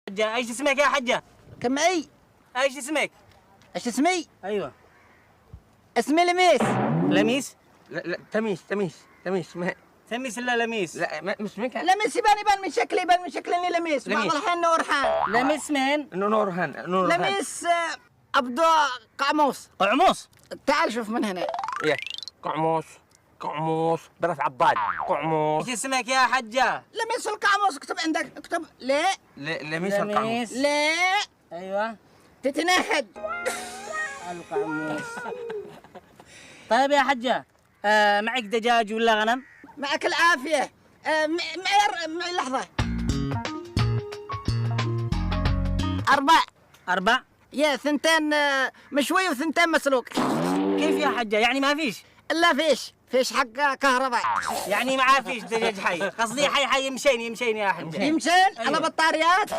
حجة، ايش اسمك يا حجة؟ كم اي؟ ايش اسمك؟ ايش اسمي؟ ايوه. اسمي لميس. لميس؟ لا تميس ما تميس ولا لميس؟ لا ما اسمك لميس يبان من شكلي، يبان من شكلي اني لميس. بعض لميس. الحين نورحان. لميس مين؟ نورهان لميس ابدو قاموس. قعموس. تعال شوف من هنا. ايه قعموس برف عباد قعموس. ايش اسمك يا حجة؟ لميس القاموس. اكتب عندك، اكتب ليه؟ لميس القعموس. ليه ايوه تتنهد؟ القعموس. طيب يا حجة، معك دجاج ولا غنم؟ معك العافية. معي لحظة. 4. 4. يا 2 مشوي و2 مسلوق. كيف يا حجة؟ يعني ما فيش؟ الا فيش حق كهرباء. يعني ما فيش دجاج حي، قصدي حي يمشين يا حجة. يمشين على بطاريات.